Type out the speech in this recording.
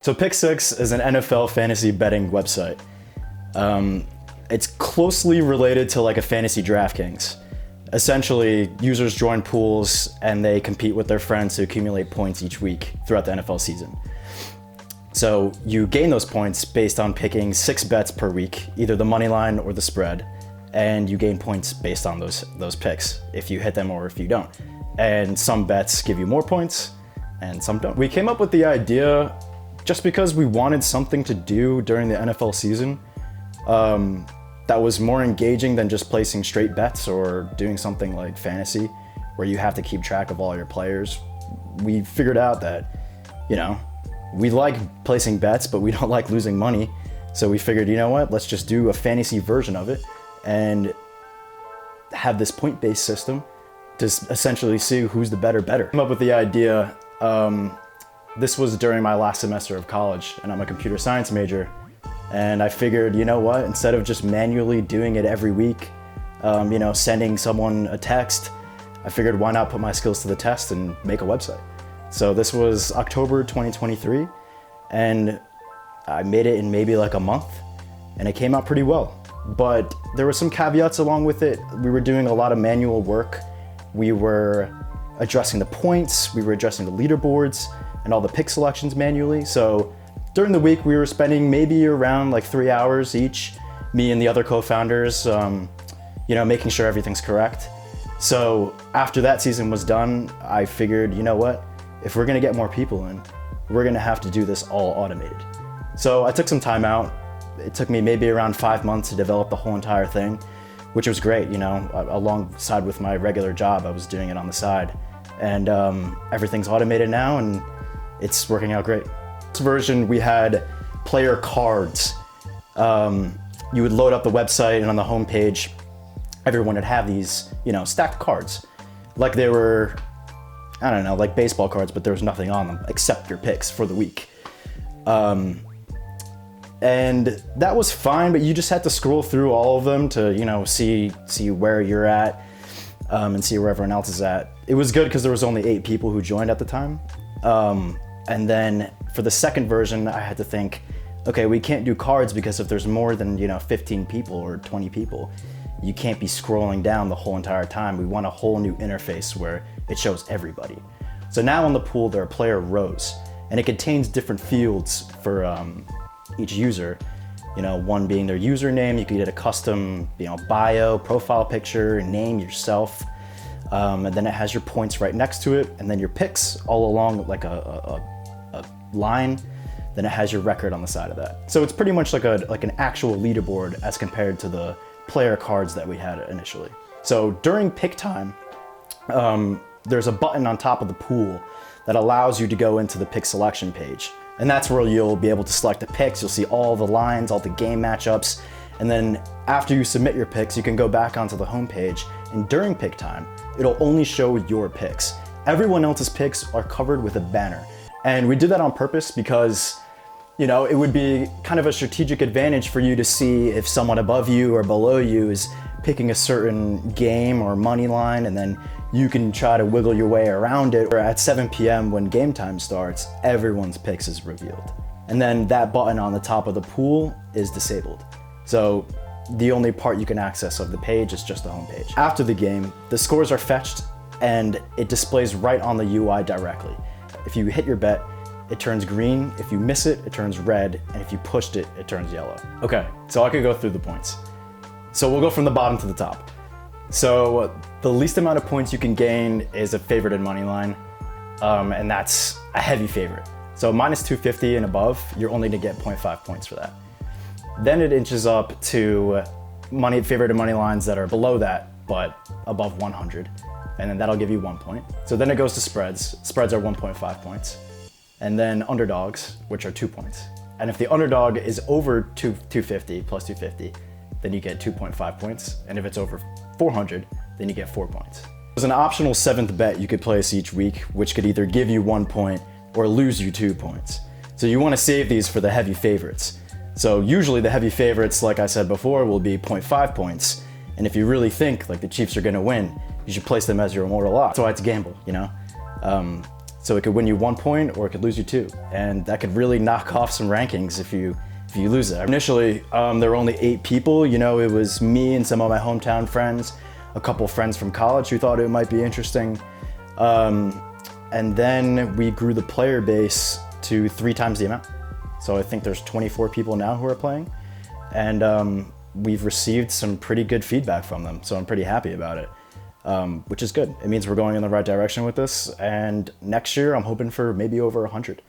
So Pick6 is an NFL fantasy betting website. It's closely related to like a fantasy DraftKings. Essentially, users join pools and they compete with their friends to accumulate points each week throughout the NFL season. So you gain those points based on picking 6 bets per week, either the money line or the spread, and you gain points based on those picks, if you hit them or if you don't. And some bets give you more points and some don't. We came up with the idea just because we wanted something to do during the NFL season that was more engaging than just placing straight bets or doing something like fantasy where you have to keep track of all your players. We figured out that, we like placing bets, but we don't like losing money. So we figured, you know what, let's just do a fantasy version of it and have this point-based system to essentially see who's the better bettor. I came up with the idea. This was during my last semester of college, and I'm a computer science major. And I figured, you know what, instead of just manually doing it every week, sending someone a text, I figured why not put my skills to the test and make a website. So this was October 2023, and I made it in maybe like a month, and it came out pretty well. But there were some caveats along with it. We were doing a lot of manual work. We were addressing the points, we were addressing the leaderboards, and all the pick selections manually. So during the week, we were spending maybe around like 3 hours each, me and the other co-founders, making sure everything's correct. So after that season was done, I figured, you know what? If we're gonna get more people in, we're gonna have to do this all automated. So I took some time out. It took me maybe around 5 months to develop the whole entire thing, which was great, alongside with my regular job, I was doing it on the side. And everything's automated now, and it's working out great. This version, we had player cards. You would load up the website, and on the homepage, everyone would have these, stacked cards. Like they were, like baseball cards, but there was nothing on them except your picks for the week. And that was fine, but you just had to scroll through all of them to, see where you're at and see where everyone else is at. It was good because there was only 8 people who joined at the time. And then for the second version, I had to think, okay, we can't do cards because if there's more than 15 people or 20 people, you can't be scrolling down the whole entire time. We want a whole new interface where it shows everybody. So now on the pool, there are player rows, and it contains different fields for each user. One being their username. You could get a custom, bio, profile picture, name yourself. And then it has your points right next to it, and then your picks all along like a line. Then it has your record on the side of that. So it's pretty much like an actual leaderboard as compared to the player cards that we had initially. So during pick time, there's a button on top of the pool that allows you to go into the pick selection page. And that's where you'll be able to select the picks. You'll see all the lines, all the game matchups. And then after you submit your picks, you can go back onto the homepage, and during pick time, it'll only show your picks. Everyone else's picks are covered with a banner. And we did that on purpose because, it would be kind of a strategic advantage for you to see if someone above you or below you is picking a certain game or money line, and then you can try to wiggle your way around it. Or at 7 p.m. when game time starts, everyone's picks is revealed. And then that button on the top of the pool is disabled. So the only part you can access of the page is just the home page. After the game, the scores are fetched and it displays right on the UI directly. If you hit your bet, it turns green. If you miss it, it turns red. And if you pushed it, it turns yellow. Okay, so I could go through the points. So we'll go from the bottom to the top. So the least amount of points you can gain is a favorite in money line, and that's a heavy favorite. So minus 250 and above, you're only gonna get 0.5 points for that. Then it inches up to favorite in money lines that are below that, but above 100, and then that'll give you 1 point. So then it goes to spreads. Spreads are 1.5 points. And then underdogs, which are 2 points. And if the underdog is over 250, plus 250, then you get 2.5 points. And if it's over 400, then you get 4 points. There's an optional 7th bet you could place each week, which could either give you 1 point or lose you 2 points. So you wanna save these for the heavy favorites. So usually the heavy favorites, like I said before, will be 0.5 points. And if you really think like the Chiefs are gonna win, you should place them as your immortal odds. So it's a gamble, So it could win you 1 point or it could lose you 2. And that could really knock off some rankings if you lose it. Initially, there were only 8 people. You know, it was me and some of my hometown friends, a couple friends from college who thought it might be interesting. And then we grew the player base to 3 times the amount. So I think there's 24 people now who are playing. And we've received some pretty good feedback from them. So I'm pretty happy about it, which is good. It means we're going in the right direction with this. And next year, I'm hoping for maybe over 100.